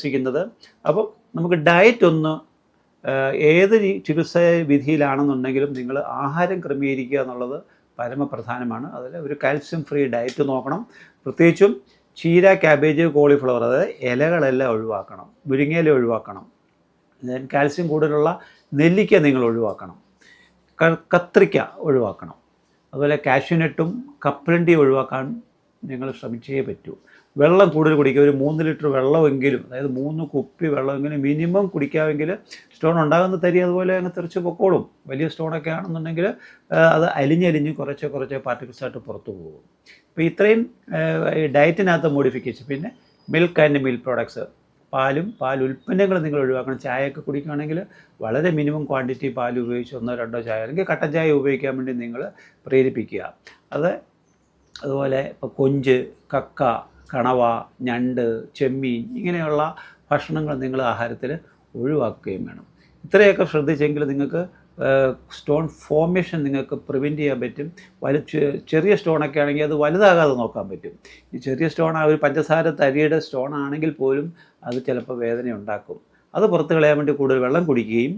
ചികിത്സിക്കുന്നത്. അപ്പം നമുക്ക് ഡയറ്റ് ഒന്ന് ഏത് ചികിത്സാ വിധിയിലാണെന്നുണ്ടെങ്കിലും നിങ്ങൾ ആഹാരം ക്രമീകരിക്കുക എന്നുള്ളത് പരമപ്രധാനമാണ്. അതിൽ ഒരു കാൽസ്യം ഫ്രീ ഡയറ്റ് നോക്കണം. പ്രത്യേകിച്ചും ചീര, ക്യാബേജ്, കോളിഫ്ലവർ, അതായത് ഇലകളെല്ലാം ഒഴിവാക്കണം. മുരിങ്ങയില ഒഴിവാക്കണം. കാൽസ്യം കൂടുതലുള്ള നെല്ലിക്ക നിങ്ങൾ ഒഴിവാക്കണം. കത്രിക്ക ഒഴിവാക്കണം. അതുപോലെ കാഷ്യൂനട്ടും കപ്പലണ്ടിയും ഒഴിവാക്കാൻ നിങ്ങൾ ശ്രമിച്ചേ പറ്റൂ. വെള്ളം കൂടുതൽ കുടിക്കുക. ഒരു 3 ലിറ്റർ വെള്ളമെങ്കിലും, അതായത് 3 കുപ്പി വെള്ളമെങ്കിലും മിനിമം കുടിക്കാമെങ്കിൽ സ്റ്റോൺ ഉണ്ടാകുന്ന തരി അതുപോലെ അങ്ങ് തെറിച്ച് പൊക്കോളും. വലിയ സ്റ്റോണൊക്കെ ആണെന്നുണ്ടെങ്കിൽ അത് അലിഞ്ഞലിഞ്ഞ് കുറച്ച് പാർട്ടിക്കിൾസായിട്ട് പുറത്തു പോകും. അപ്പോൾ ഇത്രയും ഡയറ്റിനകത്ത് മോഡിഫിക്കേഷൻ. പിന്നെ മിൽക്ക് ആൻഡ് മിൽക്ക് പ്രോഡക്ട്സ്, പാൽ ഉൽപ്പന്നങ്ങൾ നിങ്ങൾ ഒഴിവാക്കണം. ചായയൊക്കെ കുടിക്കുകയാണെങ്കിൽ വളരെ മിനിമം ക്വാണ്ടിറ്റി പാൽ ഉപയോഗിച്ച് 1-2 ചായ, അല്ലെങ്കിൽ കട്ടൻ ചായ ഉപയോഗിക്കാൻ വേണ്ടി നിങ്ങൾ പ്രേരിപ്പിക്കുക. അതുപോലെ ഇപ്പോൾ കൊഞ്ച്, കക്ക, കണവ, ഞണ്ട്, ചെമ്മീൻ ഇങ്ങനെയുള്ള ഭക്ഷണങ്ങൾ നിങ്ങൾ ആഹാരത്തിൽ ഒഴിവാക്കുകയും വേണം. ഇത്രയൊക്കെ ശ്രദ്ധിച്ചെങ്കിൽ നിങ്ങൾക്ക് സ്റ്റോൺ ഫോർമേഷൻ നിങ്ങൾക്ക് പ്രിവെൻറ്റ് ചെയ്യാൻ പറ്റും. ചെറിയ സ്റ്റോണൊക്കെ ആണെങ്കിൽ അത് വലുതാകാതെ നോക്കാൻ പറ്റും. ഈ ചെറിയ സ്റ്റോൺ ഒരു പഞ്ചസാര തരിയുടെ സ്റ്റോൺ ആണെങ്കിൽ പോലും അത് ചിലപ്പോൾ വേദന ഉണ്ടാക്കും. അത് പുറത്ത് കളയാൻ വേണ്ടി കൂടുതൽ വെള്ളം കുടിക്കുകയും